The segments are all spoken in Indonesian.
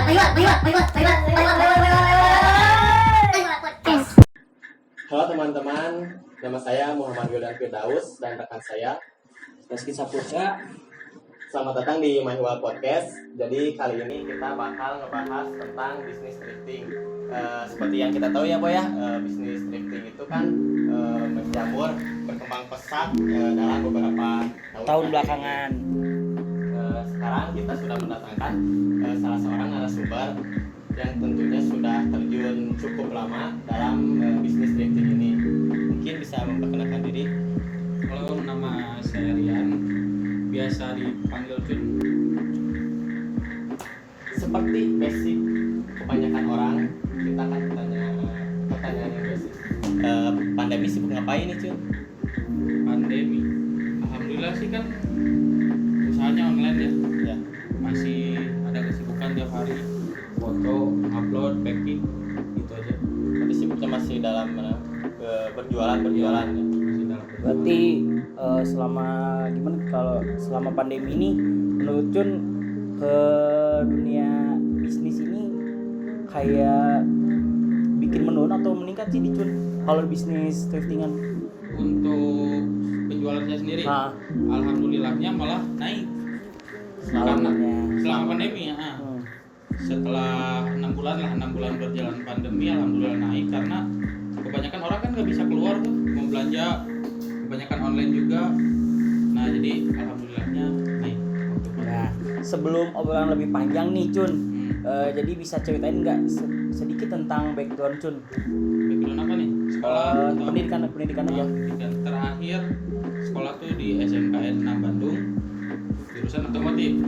Halo teman-teman, nama saya Muhammad Wildan Firdaus dan rekan saya Rizky Saputra. Selamat datang di Mahwal Podcast. Jadi kali ini kita bakal ngebahas tentang bisnis thrifting. Seperti yang kita tahu ya Boy ya, bisnis thrifting itu kan menjamur, berkembang pesat dalam beberapa Tahun belakangan. Sekarang kita sudah mendatangkan salah seorang narasumber yang tentunya sudah terjun cukup lama dalam bisnis thrifting ini. Mungkin bisa memperkenalkan diri. Halo, nama saya Rian, biasa dipanggil Jun. Seperti basic kebanyakan orang, kita akan tanya pertanyaan yang basic. Pandemi sibuk ngapain nih Cun? Pandemi, alhamdulillah sih kan usahanya online ya. Ya. Masih ada kesibukan tiap hari, foto, upload, packing, gitu aja. Tapi sibuknya masih dalam berjualan ya. Masih dalam Berarti selama pandemi ini menurut Jun ke dunia bisnis ini kayak bikin menurun atau meningkat sih di Jun kalau bisnis thriftingan? Untuk penjualannya sendiri, alhamdulillahnya malah naik. Selama pandemi ya. Setelah 6 bulan berjalan pandemi, alhamdulillah naik karena kebanyakan orang kan nggak bisa keluar tuh mau belanja, kebanyakan online juga. Nah jadi alhamdulillahnya naik. Nah, sebelum obrolan lebih panjang nih Cun, jadi bisa ceritain nggak sedikit tentang background Cun? Background apa nih? Sekolah atau pendidikan aja. Dan terakhir sekolah tuh di SMKN 6 Bandung, jurusan otomotif.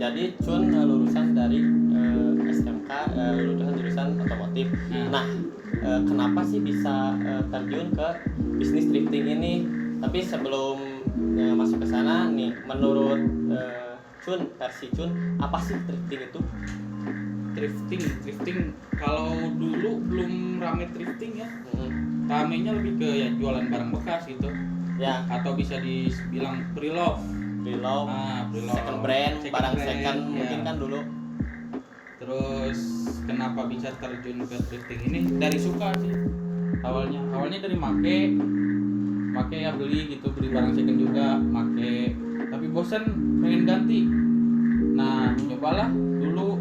Jadi Cun lulusan dari SMK, lulusan jurusan otomotif. Nah, kenapa sih bisa terjun ke bisnis thrifting ini? Tapi sebelum masuk ke sana nih, menurut Cun, versi Cun, apa sih thrifting itu? Thrifting kalau dulu belum rame thrifting ya. Ramenya lebih ke ya jualan barang bekas gitu. Ya, Atau bisa dibilang pre-love. pre-love, Pre-love. second brand, barang second ya. mungkin kan dulu. Terus kenapa bisa terjun ke thrifting ini? Dari suka sih. Awalnya dari make ya beli barang second juga, make. Tapi bosan pengen ganti. Nah, cobalah dulu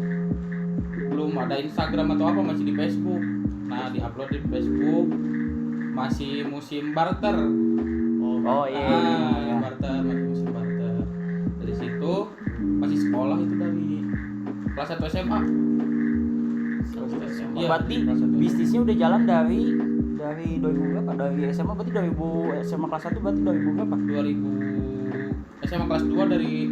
belum ada Instagram atau apa, masih di Facebook. Nah, diupload di Facebook. Masih musim barter. Barter, masih musim barter. Dari situ masih sekolah itu dari kelas 1 SMA. Iya, Berarti kelas 1 bisnisnya udah jalan dari 2000 berapa? Dari SMA berarti 2000, SMA kelas 1 berarti 2000 berapa? 2000 SMA kelas 2 dari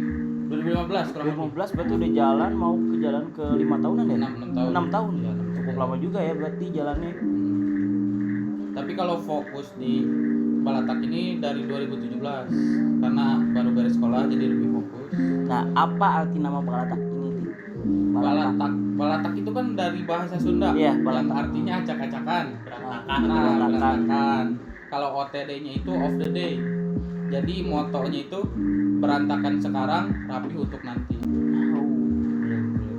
2015 kurang lebih. 2015 berarti udah jalan mau ke jalan ke 5 tahunan ya? 6 tahun. 6 tahun. Ya, Cukup lama juga ya berarti jalannya. Tapi kalau fokus di Balatak ini dari 2017 karena baru beres sekolah jadi lebih fokus. Nah, apa arti nama Balatak ini? Balatak itu kan dari bahasa Sunda, Iya, yang Balatak. artinya acak-acakan. Berantakan. Berantakan. Kalau OTD-nya itu of the day. Jadi motonya itu berantakan sekarang, rapi untuk nanti.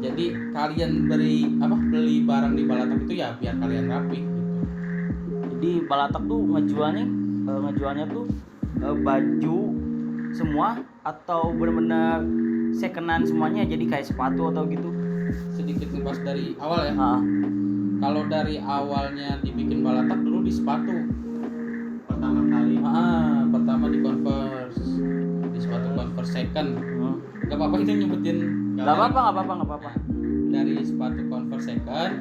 Jadi kalian beli barang di Balatak itu ya biar kalian rapi gitu. Jadi Balatak tuh ngejualnya tuh baju semua atau benar-benar secondan semuanya, jadi kayak sepatu atau gitu? Sedikit ngebahas dari awal ya. Kalau dari awalnya dibikin Balatak dulu di sepatu. pertama kali Pertama di Converse, di sepatu Converse second. Gak apa-apa itu nyebutin. Gak apa-apa. Dari sepatu Converse second,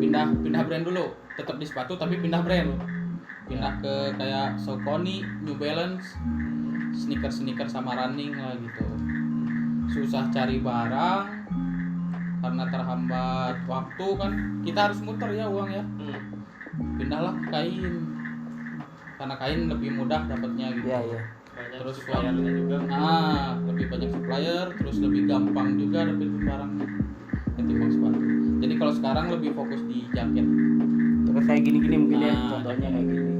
pindah brand dulu. Tetap di sepatu tapi pindah brand. Pindah ke kayak Saucony, New Balance, sneaker sama running lah gitu. Susah cari barang karena terhambat waktu kan, kita harus muter ya uang ya. Pindahlah ke kain, karena kain lebih mudah dapatnya gitu. Iya. terus suppliernya juga. Lebih banyak supplier, terus lebih gampang juga dapetin barangnya ketimbang sepatu. Jadi kalau sekarang lebih fokus di jaket. Terus kayak gini-gini mungkin ya, contohnya kayak gini.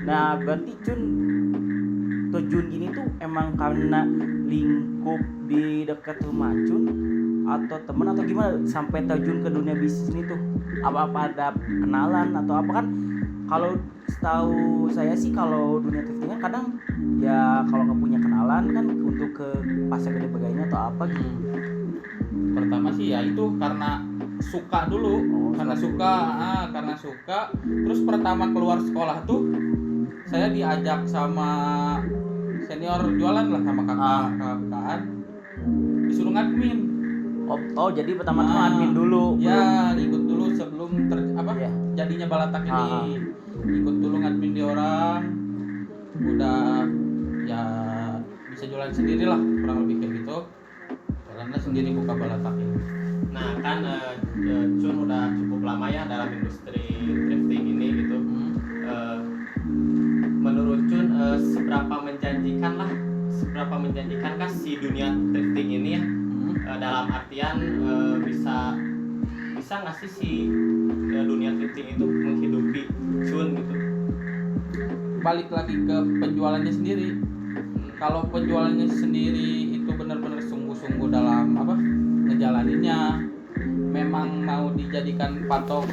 Nah berarti Cun terjun gini tuh emang karena lingkup di dekat rumah Cun atau temen atau gimana sampai terjun ke dunia bisnis ini tuh? Apa ada kenalan atau apa kan? Kalau setahu saya sih kalau dunia thrifting kan kadang ya kalau nggak punya kenalan kan untuk ke pasar gede begini atau apa gitu. Pertama sih ya itu karena suka dulu, karena suka. Terus pertama keluar sekolah tuh saya diajak sama senior jualan lah sama kakak-kakakan, disuruh ngadmin. Oh jadi pertama tuh admin dulu. Ya ikut dulu sebelum Ya. jadinya Balatak ini. Ikut dulu ngadmin di orang, udah ya bisa jualan sendiri lah kurang lebih kayak gitu. Karena sendiri buka Balatak ini. Nah kan Cun udah cukup lama ya dalam industri thrifting ini gitu. Menurut Cun seberapa menjanjikan kah si dunia thrifting ini ya? Dalam artian bisa nggak sih si dunia thrifting itu menghidupi Cun gitu? Balik lagi ke penjualannya sendiri. Kalau penjualannya sendiri itu benar-benar sungguh-sungguh dalam ngejalaninnya, memang mau dijadikan patok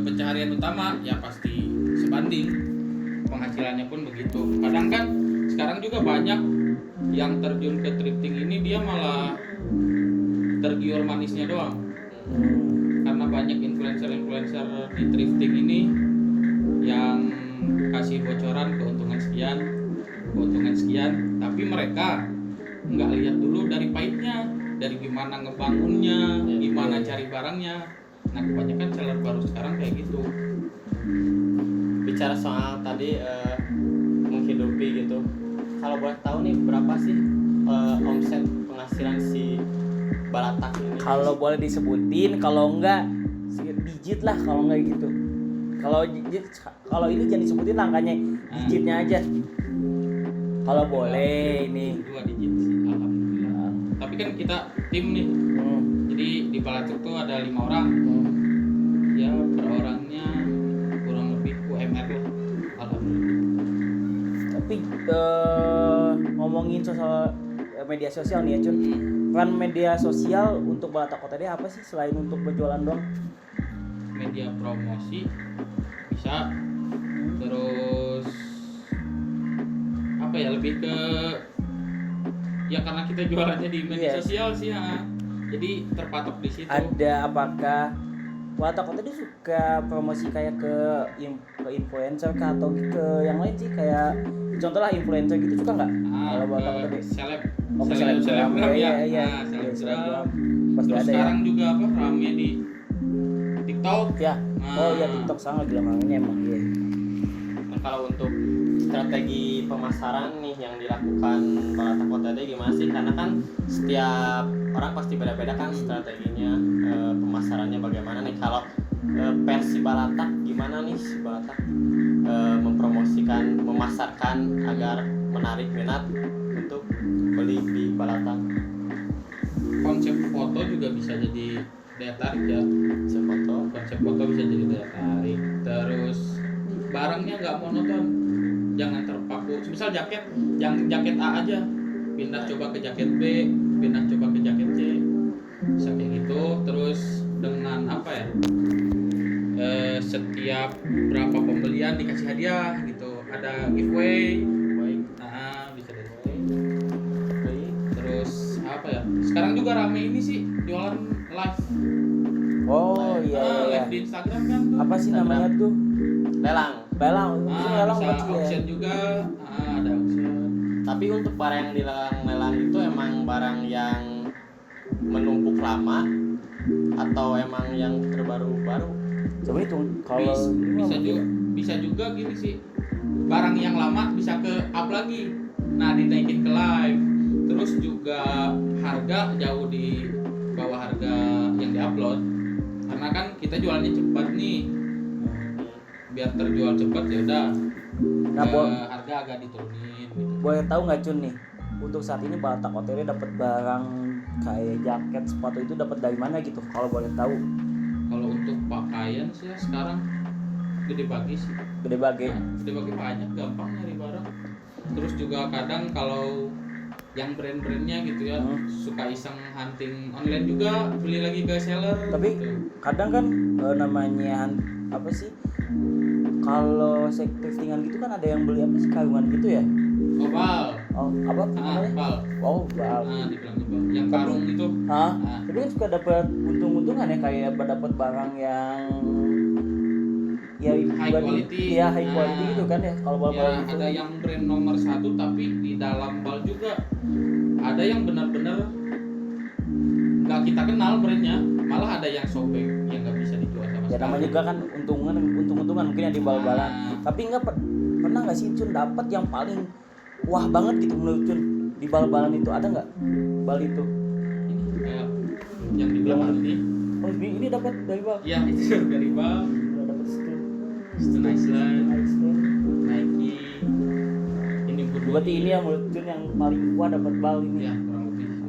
pencaharian utama, ya pasti sebanding penghasilannya pun begitu. Kadang kan sekarang juga banyak yang terjun ke thrifting ini dia malah tergiur manisnya doang. Karena banyak influencer di thrifting ini yang kasih bocoran keuntungan sekian, tapi mereka nggak lihat dulu dari pahitnya, dari gimana ngebangunnya, gimana cari barangnya. Nah kebanyakan seller baru sekarang kayak gitu. Bicara soal tadi menghidupi gitu, kalau boleh tahu nih berapa sih omset penghasilan si Balatak ini? Kalau boleh disebutin, kalau enggak digit lah kalau enggak gitu. Kalau ini jangan disebutin angkanya, digitnya aja. Kalau boleh ini 2 digit sih, alhamdulillah. Tapi kan kita tim nih, jadi di Balatak tuh ada 5 orang. Ya per orangnya kurang lebih UMR lah, alhamdulillah. Tapi ngomongin soal media sosial nih ya Cun, peran media sosial untuk Balatak Kota dia apa sih selain untuk berjualan doang? Media promosi bisa, terus apa ya, lebih ke ya karena kita jualannya di media sosial sih ya, jadi terpatok di situ. Ada apakah Balatak Kota dia suka promosi kayak ke influencer kah atau ke yang lain sih, kayak contoh lah influencer gitu suka nggak? Kalau Balatak Kota dia selebgram ya, selebgram. Terus Pasti ada sekarang ya. juga rame di TikTok Ya. Oh ya TikTok sangat gila namanya emang ya. Nah, kalau untuk strategi pemasaran nih yang dilakukan Balatak Kota dia gimana sih? Karena kan setiap orang pasti beda-beda kan strateginya, pemasarannya bagaimana nih. Kalau versi Balatak gimana nih si Balatak mempromosikan, memasarkan agar menarik minat untuk beli di Balatak? Konsep foto juga bisa jadi daya tarik ya. Konsep foto bisa jadi daya tarik. Terus barangnya nggak monoton, jangan terpaku. Misal jaket, yang jaket A aja, pindah coba ke jaket B, pindah coba ke jaket C, bisa kayak gitu. Terus dengan apa ya? Setiap berapa pembelian dikasih hadiah gitu, ada giveaway. Bisa dari giveaway. Terus apa ya? Sekarang juga rame ini sih jualan live. Oh iya. Live di Instagram kan tuh. Apa sih namanya tuh? Lelang. Lelang Bisa berarti ya. auction juga. Ada auction. Tapi untuk barang yang dilelang-lelang itu emang barang yang menumpuk lama atau emang yang terbaru-baru? Coba itu kalau bisa juga gini sih. Barang yang lama bisa ke up lagi. Nah, dinaikin ke live. Terus juga harga jauh di bawah harga yang diupload. Karena kan kita jualnya cepat nih. Biar terjual cepat ya udah. Nah, harga agak diturunin gitu. Boleh tahu nggak Cun nih, untuk saat ini Balatak Hotel dapat barang kayak jaket, sepatu itu dapat dari mana gitu? Kalau boleh tahu. Kalau untuk pakaian sih ya sekarang Gede Bagi sih. Gede Bagi. Gede Bagi banyak, gampang nyari barang. Terus juga kadang kalau yang brand-brandnya gitu ya Hmm. suka iseng hunting online juga beli lagi ke seller. Tapi gitu. kadang kan namanya apa sih, kalau thriftingan gitu kan ada yang beli apa sih, kalungan gitu ya. Opal. Oh apa namanya? Opal. Oh bal. Dibilangnya Bal. Yang karung itu. Hah? Ah. Tapi kan suka dapat untung-untungan ya, kayak dapat barang yang ya High bukan- quality. ya high quality gitu kan ya, kalau bal-bal Ya, gitu. ada yang brand nomor 1 tapi di dalam bal juga ada yang benar-benar nggak kita kenal brandnya, malah ada yang sobek yang nggak bisa dijual sama Ya sekali. namanya juga kan untung-untungan mungkin yang di bal-balan. Tapi nggak pernah nggak sih Cun dapat yang paling wah banget gitu menurut Cun di bal-balan itu, ada nggak bal itu? Ini kayak yang di belakang ini. Oh ini dapat dari bal. Ya itu dari bal, Udah dapat stone. Stone Island, Iceland. Nike. Ini Berarti ini yang menurut Cun yang paling wah dapat bal ini. ya kurang lebih gitu.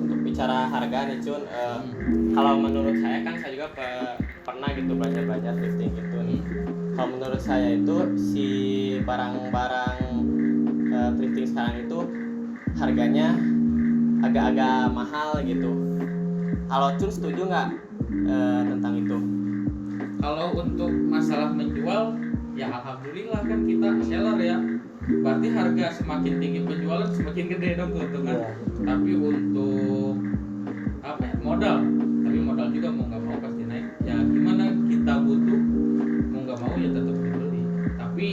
Untuk bicara harga nih Cun, kalau menurut saya kan saya juga pernah gitu belajar thrifting gitu nih. Kalau menurut saya itu si barang-barang thrifting sekarang itu harganya agak-agak mahal gitu. Kalau Cun setuju nggak tentang itu? Kalau untuk masalah menjual, ya alhamdulillah kan kita seller ya. Berarti harga semakin tinggi penjualan semakin gede dong keuntungan. Iya. Tapi untuk apa ya, modal juga mau nggak mau pasti naik. Ya gimana, kita butuh mau nggak mau ya tetap dibeli. Tapi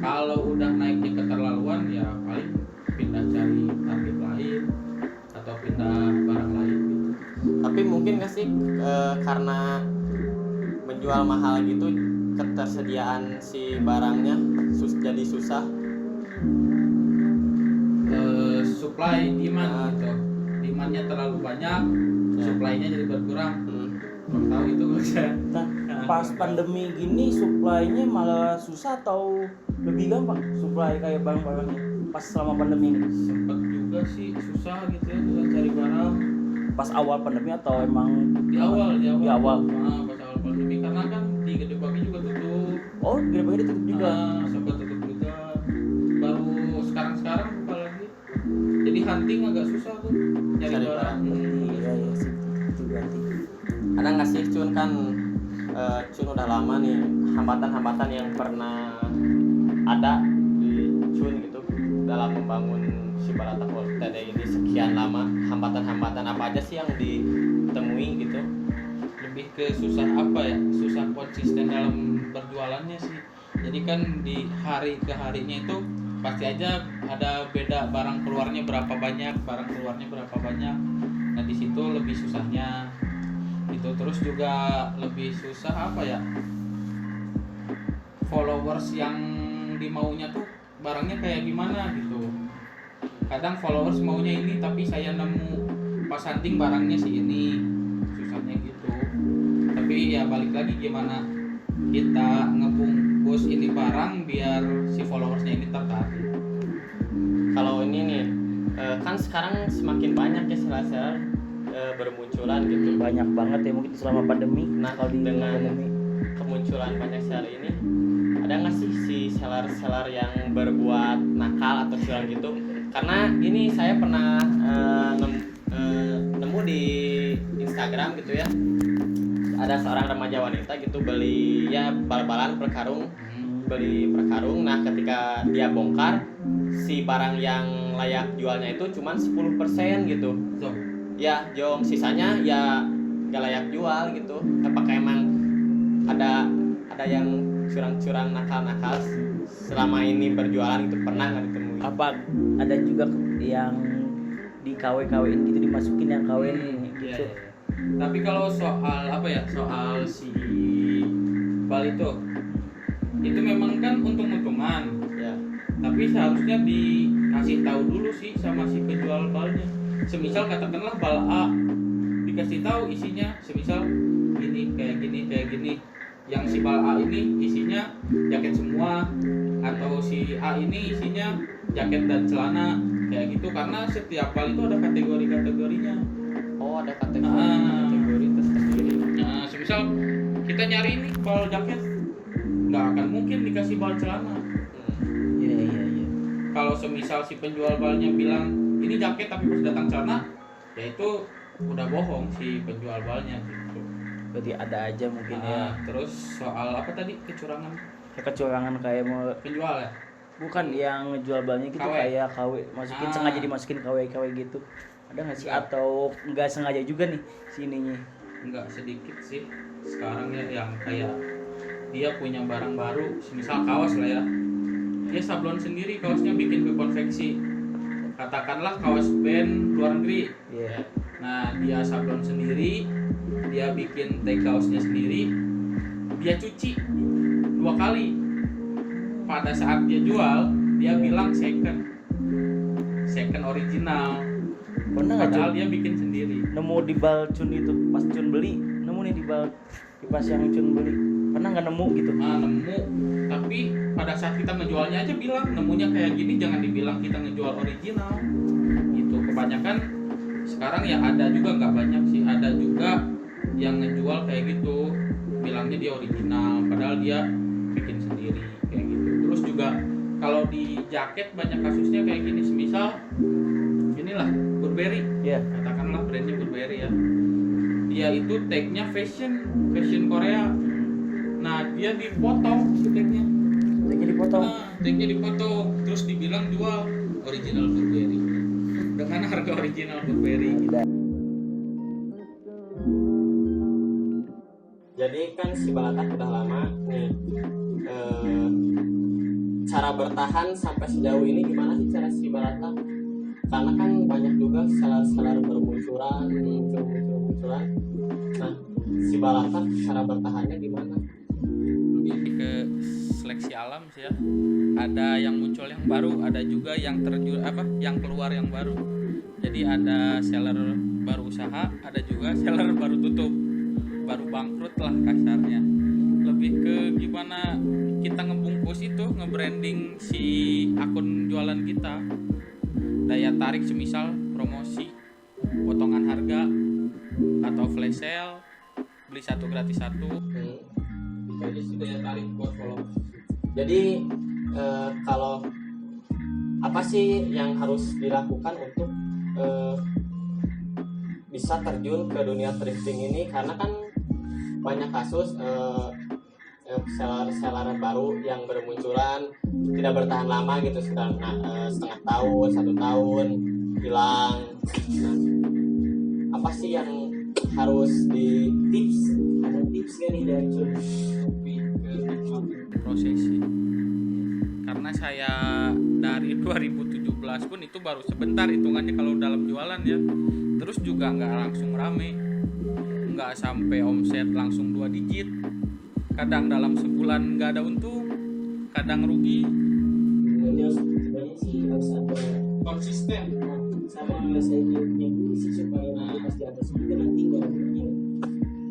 kalau udah naiknya keterlaluan ya paling pindah cari target lain atau pindah barang lain gitu. Tapi mungkin nggak sih karena menjual mahal gitu ketersediaan si barangnya jadi susah. Supply demand gitu, demandnya terlalu banyak, supply-nya jadi berkurang. Belum tahu itu kalau saya. Nah, pas pandemi gini supply-nya malah susah atau lebih gampang supply kayak barang-barangnya pas selama pandemi ini? Sempet juga sih susah gitu ya, susah cari barang Pas awal pandemi atau emang di awal. Di awal. Nah, pas awal pandemi karena kan di Gede Bagi juga tutup. Oh, gede-gede ditutup juga. Sempat tutup juga. Baru sekarang buka lagi. Jadi hunting agak susah tuh nyari Cari barang. barang. Iya sih, itu berarti. Ada nggak sih Cun, kan Cun udah lama nih, hambatan-hambatan yang pernah ada di Cun gitu dalam membangun si Barata Voltede ini sekian lama, hambatan-hambatan apa aja sih yang ditemui gitu? Lebih ke susah apa ya, susah konsisten dalam berjualannya sih. Jadi kan di hari ke harinya itu pasti aja ada beda, barang keluarnya berapa banyak. Nah di situ lebih susahnya itu. Terus juga lebih susah apa ya, followers yang dimaunya tuh barangnya kayak gimana gitu. Kadang followers maunya ini tapi saya nemu pas hunting barangnya si ini, susahnya gitu. Tapi ya balik lagi gimana kita ngebungkus ini barang biar si followersnya ini tertarik. Kalau ini nih kan sekarang semakin banyak ya seller-seller bermunculan gitu. Banyak banget ya mungkin selama pandemi. Nah, kalau di dengan pandemi. kemunculan banyak seller ini, ada nggak sih si seller-seller yang berbuat nakal atau curang gitu? Karena ini saya pernah nemu di Instagram gitu ya, ada seorang remaja wanita gitu beli ya bal-balan per karung, beli per karung. Nah ketika dia bongkar, si barang yang layak jualnya itu cuma 10% gitu. Tuh. Ya jong sisanya ya gak layak jual gitu. Apakah emang ada yang curang-curang nakal-nakal selama ini berjualan itu, pernah nggak ditemui? Apa ada juga yang di KW-KW-in gitu, dimasukin yang KW gitu. Iya. Tapi kalau soal apa ya, soal si bal itu memang kan untung-untungan. Ya. Tapi seharusnya dikasih tahu dulu sih sama si penjual balnya. Semisal katakanlah bal A, dikasih tahu isinya, semisal gini kayak gini. Yang si bal A ini isinya jaket semua, atau si A ini isinya jaket dan celana kayak gitu. Karena setiap bal itu ada kategorinya. Oh ada kategori tersendiri. Nah, semisal kita nyari ini bal jaket, nggak akan mungkin dikasih bal celana. Iya. kalau semisal si penjual balnya bilang ini jaket tapi pas datang celana, ya itu udah bohong si penjual balnya gitu. Berarti ada aja mungkin ya. Terus soal apa tadi kecurangan Kayak kecurangan kayak mau penjual ya? bukan yang ngejual balnya gitu KW. kayak KW masukin sengaja dimasukin KW gitu. Ada nggak sih Enggak. atau nggak sengaja juga nih si ininya? Enggak sedikit sih sekarang ya yang kayak dia punya barang baru, misal kaos lah ya, dia sablon sendiri kaosnya bikin ke konveksi, katakanlah kaos band luar negeri. Iya. Nah dia sablon sendiri, dia bikin tag kaosnya sendiri, dia cuci 2 kali. Pada saat dia jual, dia bilang second original. Pernah nggak Padahal Cun? dia bikin sendiri. Nemu di bal Cun itu pas Cun beli nemu nih di bal di pas yang Cun beli pernah nggak nemu gitu? Nemu, tapi pada saat kita ngejualnya aja bilang nemunya kayak gini, jangan dibilang kita ngejual original gitu. Kebanyakan sekarang ya ada juga, nggak banyak sih, ada juga yang ngejual kayak gitu bilangnya dia original padahal dia bikin sendiri kayak gitu. Terus juga kalau di jaket banyak kasusnya kayak gini, semisal inilah Burberry, Iya. katakanlah brandnya Burberry ya, dia itu tagnya fashion Korea. Nah dia dipotong tagnya, Lagi dipotong. tagnya dipotong, terus dibilang jual original Burberry dengan harga original Burberry. Jadi kan si Balatak udah lama nih. Cara bertahan sampai sejauh ini gimana sih cara si Balatak? Karena kan banyak juga seller-seller bermunculan. Nah, si Balatak cara bertahannya gimana? Lebih ke seleksi alam sih ya. Ada yang muncul yang baru, ada juga yang yang keluar yang baru. Jadi ada seller baru usaha, ada juga seller baru tutup, baru bangkrut lah kasarnya. Lebih ke gimana kita ngebungkus itu, nge-branding si akun jualan kita. Daya tarik semisal promosi, potongan harga, atau flash sale, beli 1 gratis 1. Jadi sih daya tarik buat follow. Jadi kalau apa sih yang harus dilakukan untuk bisa terjun ke dunia thrifting ini? Karena kan banyak kasus seller baru yang bermunculan tidak bertahan lama gitu, setengah tahun, 1 tahun hilang. Nah, apa sih yang harus di tips? Ada tips nggak nih dari Cun? Proses sih. Karena saya dari 2017 pun itu baru sebentar hitungannya kalau dalam jualan ya. Terus juga nggak langsung rame, nggak sampai omset langsung 2 digit. Kadang dalam sebulan nggak ada untung, kadang rugi. Sebenarnya sih harus ada Konsisten. sama rasanya dulu sih supaya nanti pasti atas itu nanti nggak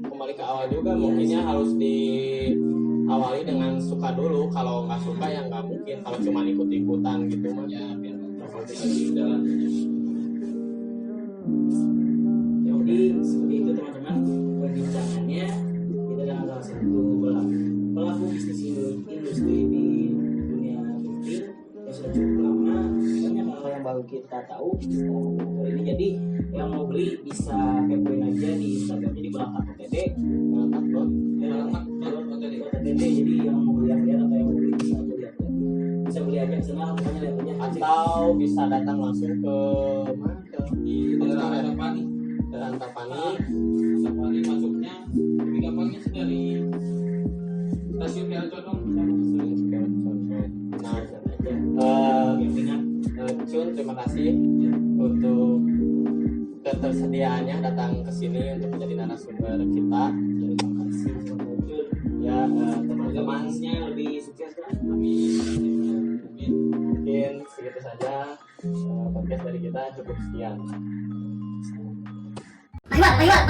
kembali ke awal juga. Mungkinnya harus diawali dengan suka dulu. Kalau nggak suka ya nggak mungkin. Kalau cuma ikut-ikutan gitu mah ya biar Jadi seperti itu teman-teman perbincangannya kita dengan salah satu pelaku bisnis industri di dunia thrifting yang sudah cukup lama. Banyak hal yang baru kita tahu setelah ngobrol ini. Jadi yang mau beli bisa kepoin aja di Instagramnya di Balatak.td. Jadi yang mau lihat atau yang mau beli bisa aja lihat ya. Bisa beli aja sana, pokoknya lihat aja. atau bisa datang langsung ke mana? Di daerah Antapani. Antapani Masuknya lebih gampangnya sih dari stasiun Kiara Condong. Cun, terima kasih untuk ketersediaannya datang ke sini untuk menjadi narasumber kita. Terima kasih Cun. Ya, teman-teman, lebih sukses kan? mungkin segitu saja podcast dari kita, cukup sekian. Lewat.